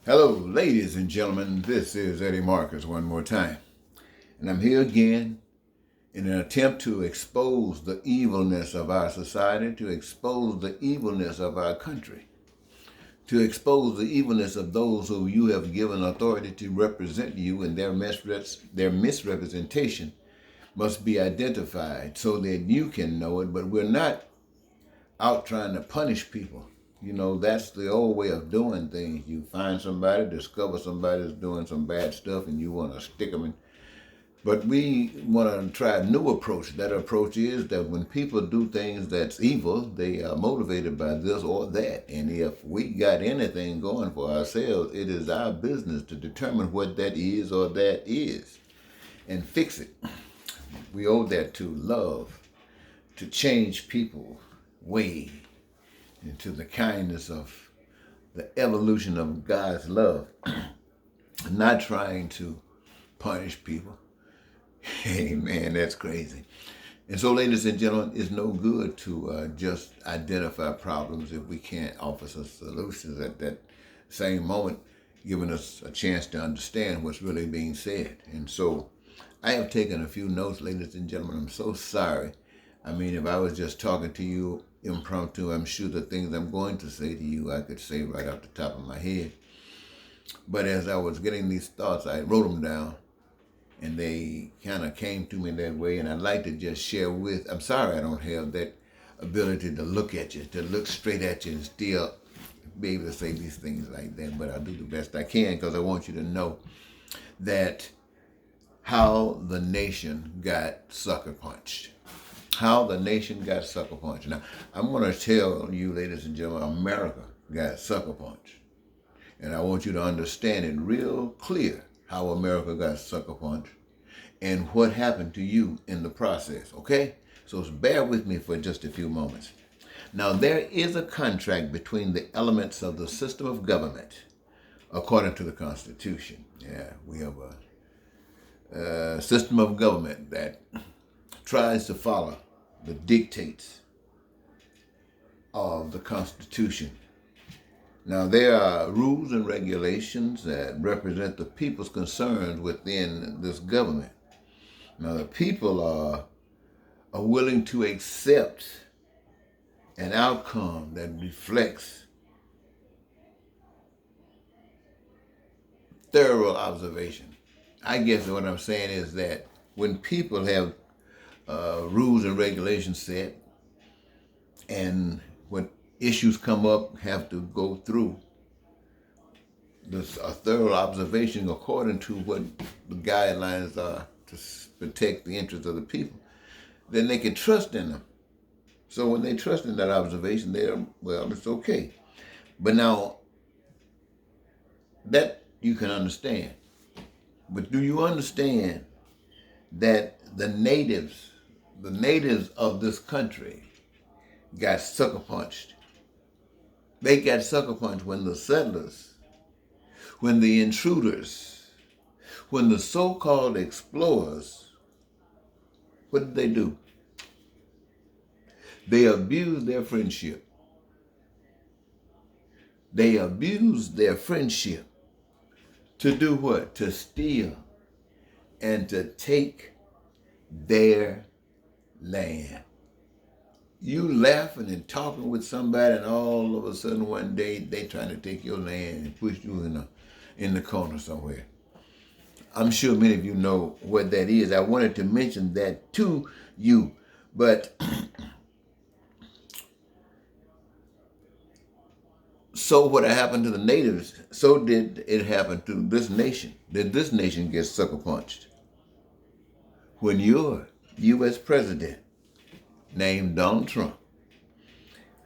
Hello, ladies and gentlemen. This is Eddie Marcus one more time. And I'm here again in an attempt to expose the evilness of our society, to expose the evilness of our country, to expose the evilness of those who you have given authority to represent you, and their misrepresentation must be identified so that you can know it. But we're not out trying to punish people. You know, that's the old way of doing things. You find somebody, discover somebody that's doing some bad stuff, and you want to stick them in. But we want to try a new approach. That approach is that when people do things that's evil, they are motivated by this or that. And if we got anything going for ourselves, it is our business to determine what that is or that is and fix it. We owe that to love, to change people way into the kindness of the evolution of God's love, not trying to punish people. Hey, man, that's crazy. And so, ladies and gentlemen, it's no good to just identify problems if we can't offer some solutions at that same moment, giving us a chance to understand what's really being said. And so I have taken a few notes, ladies and gentlemen. I'm so sorry. I mean, if I was just talking to you impromptu, I'm sure the things I'm going to say to you, I could say right off the top of my head. But as I was getting these thoughts, I wrote them down, and they kind of came to me that way. And I'd like to just share I'm sorry I don't have that ability to look at you, to look straight at you and still be able to say these things like that. But I'll do the best I can because I want you to know that how the nation got sucker punched. How the nation got sucker punched. Now, I'm going to tell you, ladies and gentlemen, America got sucker punched. And I want you to understand it real clear how America got sucker punched and what happened to you in the process, okay? So bear with me for just a few moments. Now, there is a contract between the elements of the system of government, according to the Constitution. Yeah, we have a system of government that tries to follow the dictates of the Constitution. Now, there are rules and regulations that represent the people's concerns within this government. Now, the people are willing to accept an outcome that reflects thorough observation. I guess what I'm saying is that when people have rules and regulations set, and when issues come up, have to go through a thorough observation according to what the guidelines are to protect the interests of the people, then they can trust in them. So when they trust in that observation, it's okay. But now, that you can understand. But do you understand that the natives of this country got sucker punched? They got sucker punched when the settlers, when the intruders, when the so-called explorers, what did they do? They abused their friendship. They abused their friendship to do what? To steal and to take their land. You laughing and talking with somebody, and all of a sudden one day they trying to take your land and push you in the corner somewhere. I'm sure many of you know what that is. I wanted to mention that to you, but so what happened to the natives, so did it happen to this nation. Did this nation get sucker punched? When your U.S. president, named Donald Trump,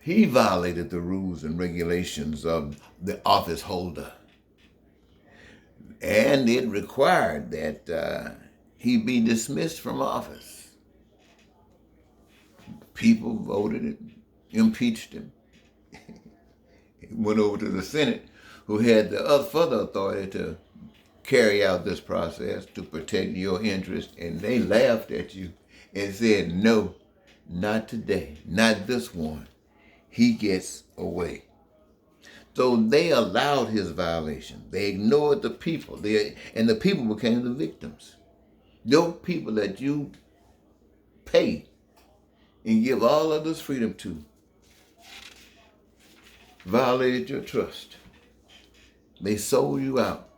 he violated the rules and regulations of the office holder. And it required that he be dismissed from office. People voted it, impeached him. He went over to the Senate, who had the further authority to carry out this process to protect your interests, and they laughed at you and said, no, not today, not this one. He gets away. So they allowed his violation. They ignored the people. And the people became the victims. Those people that you pay and give all of this freedom to violated your trust. They sold you out.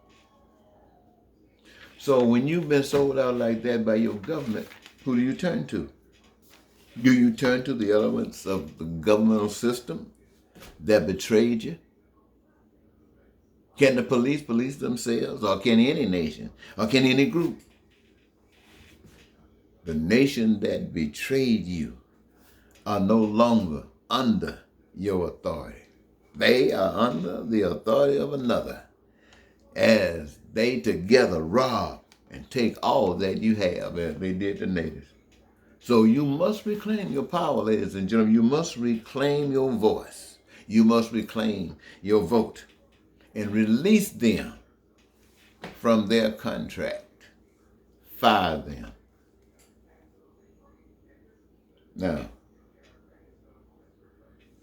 So when you've been sold out like that by your government, who do you turn to? Do you turn to the elements of the governmental system that betrayed you? Can the police themselves, or can any nation, or can any group? The nation that betrayed you are no longer under your authority. They are under the authority of another, as they together rob and take all that you have, as they did the natives. So you must reclaim your power, ladies and gentlemen. You must reclaim your voice. You must reclaim your vote and release them from their contract. Fire them. Now,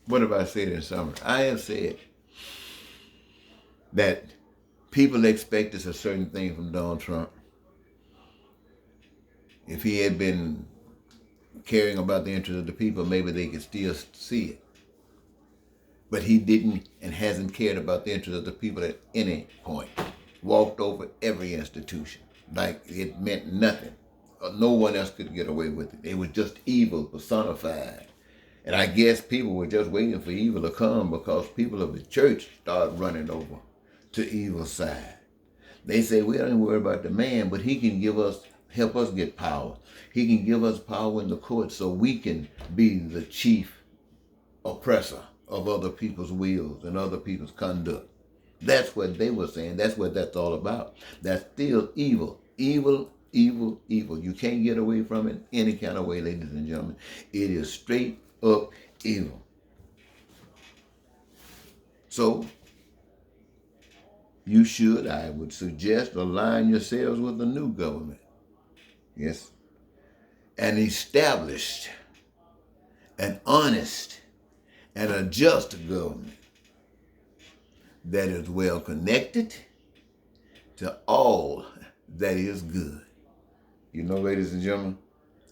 what have I said in summary? I have said that people expected a certain thing from Donald Trump. If he had been caring about the interests of the people, maybe they could still see it. But he didn't and hasn't cared about the interests of the people at any point. Walked over every institution like it meant nothing. No one else could get away with it. It was just evil personified. And I guess people were just waiting for evil to come because people of the church started running over to evil side. They say, we don't worry about the man, but he can help us get power. He can give us power in the court so we can be the chief oppressor of other people's wills and other people's conduct. That's what they were saying. That's what that's all about. That's still evil. Evil, evil, evil. You can't get away from it any kind of way, ladies and gentlemen. It is straight up evil. So, you should, I would suggest, align yourselves with the new government. Yes. An established, an honest, and a just government that is well connected to all that is good. You know, ladies and gentlemen,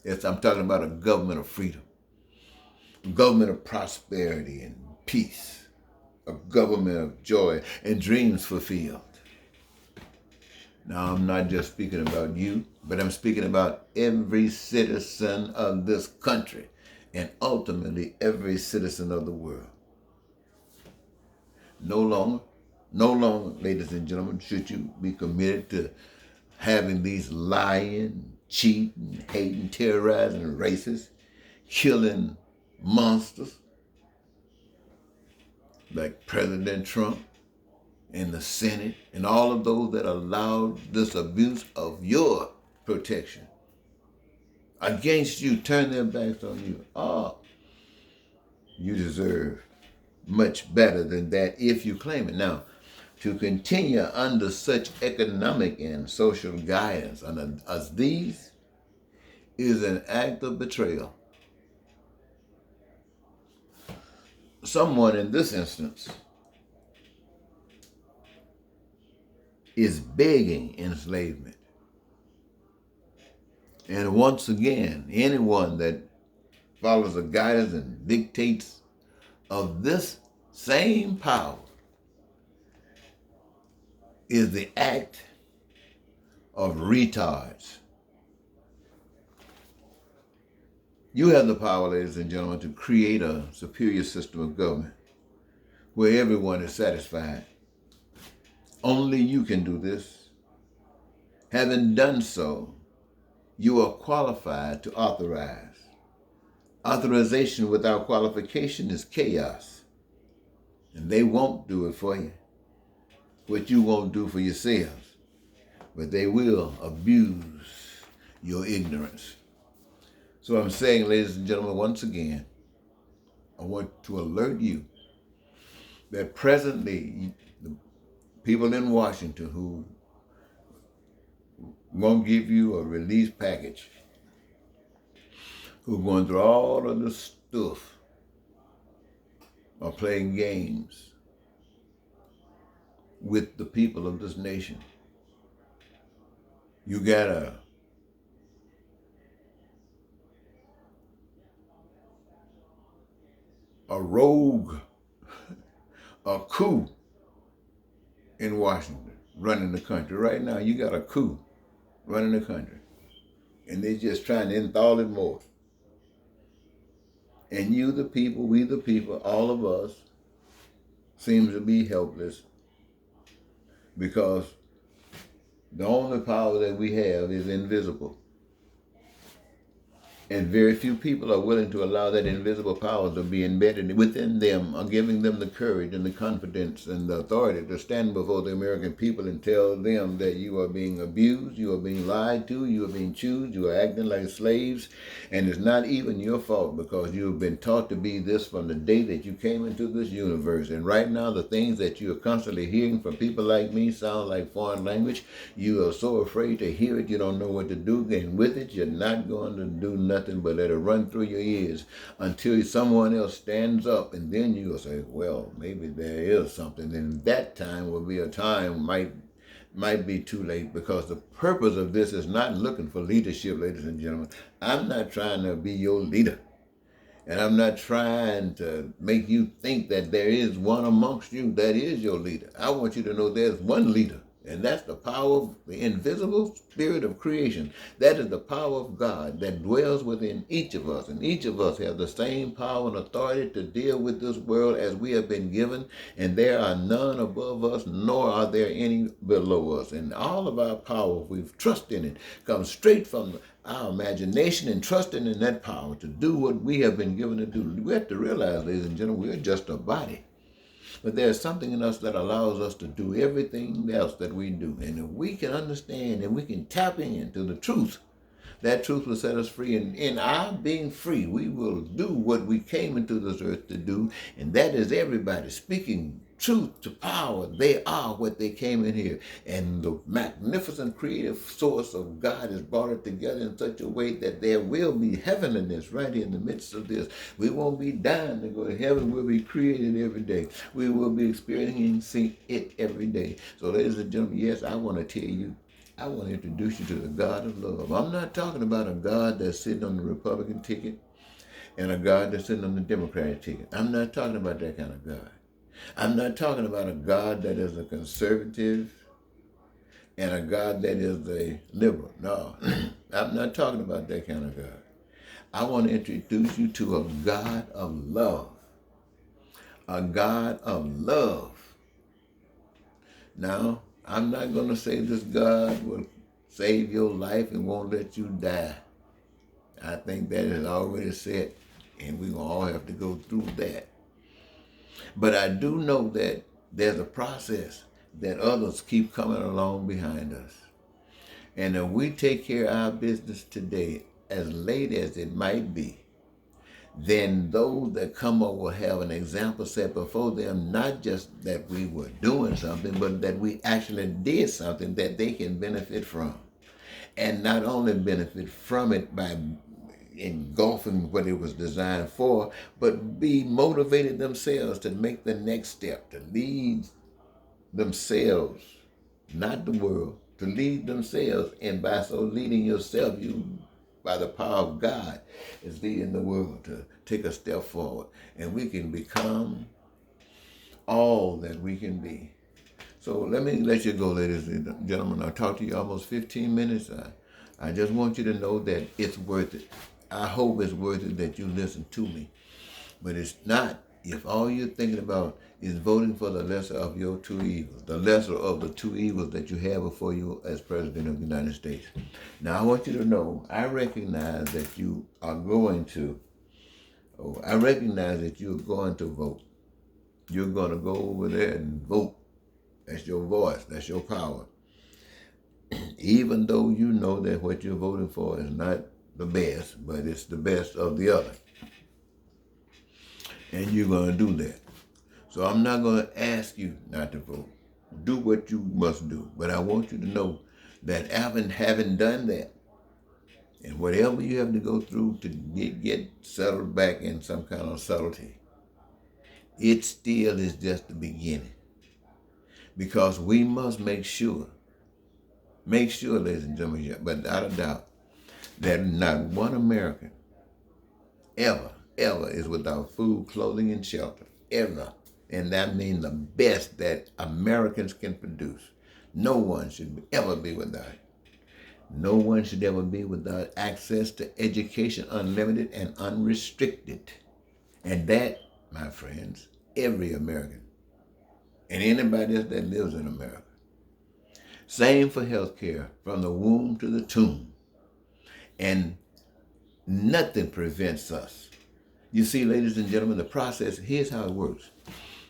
I'm talking about a government of freedom, a government of prosperity and peace, a government of joy and dreams fulfilled. Now, I'm not just speaking about you, but I'm speaking about every citizen of this country and ultimately every citizen of the world. No longer, ladies and gentlemen, should you be committed to having these lying, cheating, hating, terrorizing racists, killing monsters like President Trump and the Senate and all of those that allowed this abuse of your protection against you, turn their backs on you. You deserve much better than that if you claim it. Now, to continue under such economic and social guidance as these is an act of betrayal. Someone in this instance is begging enslavement. And once again, anyone that follows the guidance and dictates of this same power is the act of retards. You have the power, ladies and gentlemen, to create a superior system of government where everyone is satisfied. Only you can do this. Having done so, you are qualified to authorize. Authorization without qualification is chaos, and they won't do it for you. What you won't do for yourselves, but they will abuse your ignorance. So I'm saying, ladies and gentlemen, once again, I want to alert you that presently the people in Washington who won't give you a release package, who are going through all of this stuff, are playing games with the people of this nation. You got a rogue, a coup in Washington running the country. Right now, you got a coup running the country. And they're just trying to install it more. And you, the people, we, the people, all of us, seems to be helpless because the only power that we have is invisible. And very few people are willing to allow that invisible power to be embedded within them, or giving them the courage and the confidence and the authority to stand before the American people and tell them that you are being abused, you are being lied to, you are being chewed, you are acting like slaves, and it's not even your fault because you have been taught to be this from the day that you came into this universe. And right now, the things that you are constantly hearing from people like me sound like foreign language. You are so afraid to hear it, you don't know what to do, and with it, you're not going to do nothing but let it run through your ears until someone else stands up, and then you'll say, well, maybe there is something. And that time will be a time might be too late, because the purpose of this is not looking for leadership, ladies and gentlemen. I'm not trying to be your leader. And I'm not trying to make you think that there is one amongst you that is your leader. I want you to know there's one leader. And that's the power of the invisible spirit of creation. That is the power of God that dwells within each of us. And each of us have the same power and authority to deal with this world as we have been given. And there are none above us, nor are there any below us. And all of our power, if we've trusted in it, comes straight from our imagination and trusting in that power to do what we have been given to do. We have to realize, ladies and gentlemen, we're just a body. But there's something in us that allows us to do everything else that we do. And if we can understand and we can tap into the truth, that truth will set us free. And in our being free, we will do what we came into this earth to do. And that is everybody speaking truth to power. They are what they came in here. And the magnificent creative source of God has brought it together in such a way that there will be heavenliness right in the midst of this. We won't be dying to go to heaven. We'll be created every day. We will be experiencing it every day. So ladies and gentlemen, yes, I want to tell you, I want to introduce you to the God of love. I'm not talking about a God that's sitting on the Republican ticket and a God that's sitting on the Democratic ticket. I'm not talking about that kind of God. I'm not talking about a God that is a conservative and a God that is a liberal. No, I'm not talking about that kind of God. I want to introduce you to a God of love. A God of love. Now, I'm not going to say this God will save your life and won't let you die. I think that is already set, and we're going to all have to go through that. But I do know that there's a process that others keep coming along behind us. And if we take care of our business today, as late as it might be, then those that come up will have an example set before them, not just that we were doing something, but that we actually did something that they can benefit from. And not only benefit from it by engulfing what it was designed for, but be motivated themselves to make the next step, to lead themselves, not the world, to lead themselves. And by so leading yourself, you, by the power of God, is leading the world to take a step forward. And we can become all that we can be. So let me let you go, ladies and gentlemen. I talked to you almost 15 minutes. I just want you to know that it's worth it. I hope it's worth it that you listen to me. But it's not if all you're thinking about is voting for the lesser of your two evils, the lesser of the two evils that you have before you as President of the United States. Now, I want you to know, I recognize that you are going to, vote. You're going to go over there and vote. That's your voice. That's your power. Even though you know that what you're voting for is not the best, but it's the best of the other. And you're going to do that. So I'm not going to ask you not to vote. Do what you must do. But I want you to know that having done that, and whatever you have to go through to get settled back in some kind of subtlety, it still is just the beginning. because we must make sure, ladies and gentlemen, but without a doubt, that not one American ever is without food, clothing, and shelter. Ever. And that means the best that Americans can produce. No one should ever be without it. No one should ever be without access to education, unlimited and unrestricted. And that, my friends, every American and anybody else that lives in America. Same for health care, from the womb to the tomb. And nothing prevents us. You see, ladies and gentlemen, the process, here's how it works.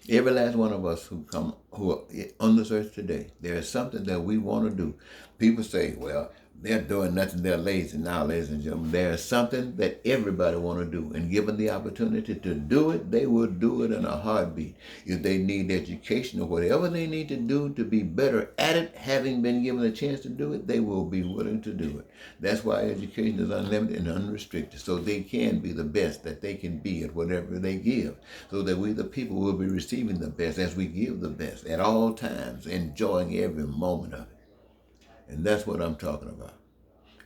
Every last one of us who are on this earth today, there is something that we want to do. People say, well, they're doing nothing, they're lazy. Now, ladies and gentlemen, there is something that everybody want to do. And given the opportunity to do it, they will do it in a heartbeat. If they need education or whatever they need to do to be better at it, having been given a chance to do it, they will be willing to do it. That's why education is unlimited and unrestricted, so they can be the best that they can be at whatever they give, so that we the people will be receiving the best as we give the best at all times, enjoying every moment of it. And that's what I'm talking about.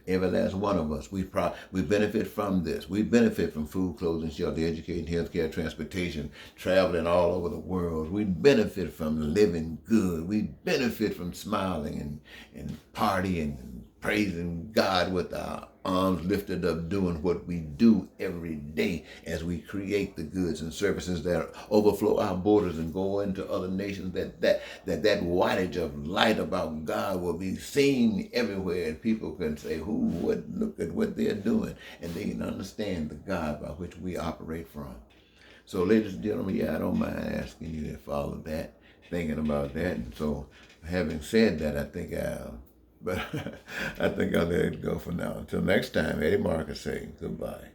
Every last one of us, we benefit from this. We benefit from food, clothing, shelter, education, healthcare, transportation, traveling all over the world. We benefit from living good. We benefit from smiling and partying and praising God with our arms lifted up, doing what we do every day as we create the goods and services that overflow our borders and go into other nations, that wattage of light about God will be seen everywhere, and people can say, look at what they're doing, and they can understand the God by which we operate from. So, ladies and gentlemen, I don't mind asking you to follow that, thinking about that. And so, having said that, I think I'll let it go for now. Until next time, Eddie Marcus saying goodbye.